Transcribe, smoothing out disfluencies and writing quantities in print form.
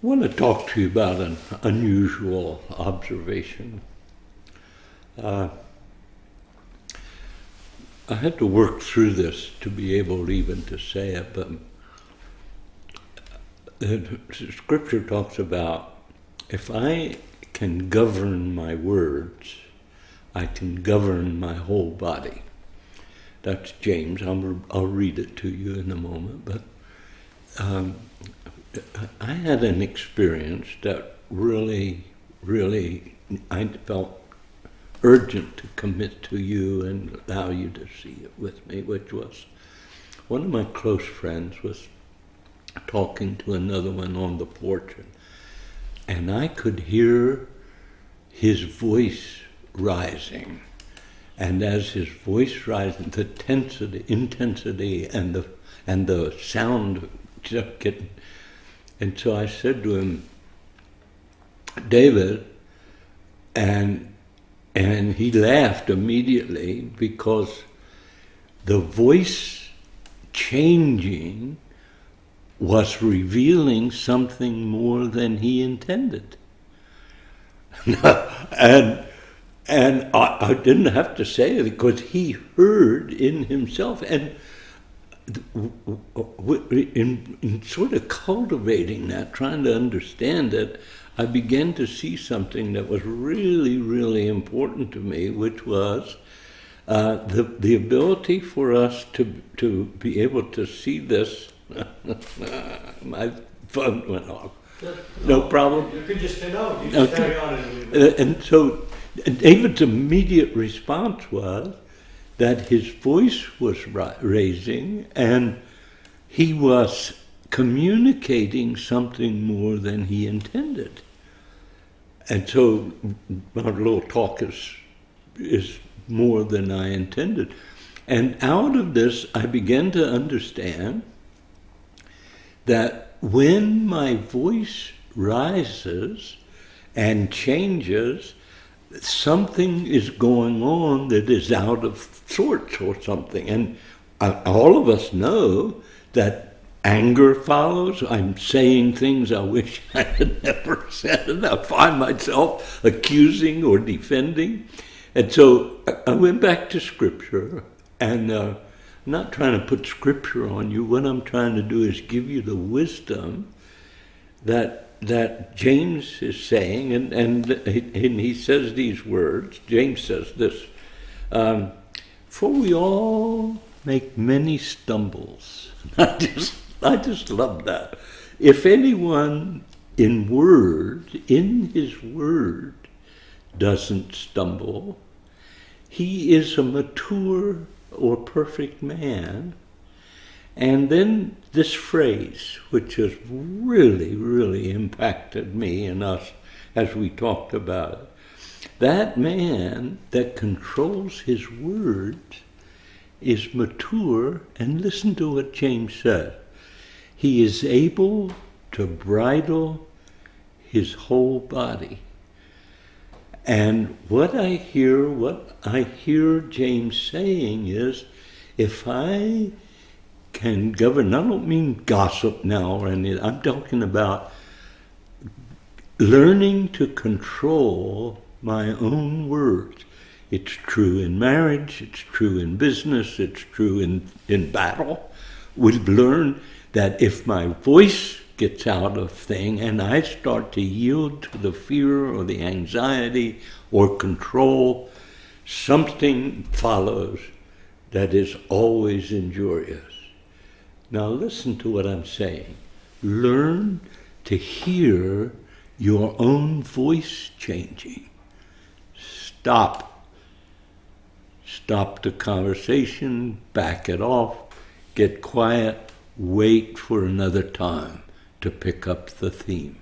I want to talk to you about an unusual observation. I had to work through this to be able even to say it, but the scripture talks about if I can govern my words, I can govern my whole body. That's James. I'll read it to you in a moment, but I had an experience that really, I felt urgent to commit to you and allow you to see it with me, which was one of my close friends was talking to another one on the porch, and I could hear his voice rising. And as his voice rising, the intensity and the sound just getting. And so I said to him, David, and he laughed immediately because the voice changing was revealing something more than he intended. And I didn't have to say it because he heard in himself. And in sort of cultivating that, trying to understand it, I began to see something that was really, really important to me, which was the ability for us to be able to see this. My phone went off. No problem? You could just say no. You just carry on. And so David's immediate response was that his voice was raising and he was communicating something more than he intended. And so our little talk is more than I intended. And out of this, I began to understand that when my voice rises and changes, something is going on that is out of sorts or something. And all of us know that anger follows. I'm saying things I wish I had never said, and I find myself accusing or defending. And so I went back to Scripture, and I'm not trying to put Scripture on you. What I'm trying to do is give you the wisdom that James is saying, and he says these words. James says this, for we all make many stumbles. I just love that. If anyone in his word, doesn't stumble, he is a mature or perfect man. And then this phrase, which has really, really impacted me and us as we talked about it. That man that controls his words is mature, and listen to what James said. He is able to bridle his whole body. And what I hear James saying is, if I can govern, I don't mean gossip now or anything, I'm talking about learning to control my own words. It's true in marriage, it's true in business, it's true in battle. We've learned that if my voice gets out of thing and I start to yield to the fear or the anxiety or control, something follows that is always injurious. Now listen to what I'm saying. Learn to hear your own voice changing. Stop the conversation, back it off, get quiet, wait for another time to pick up the theme.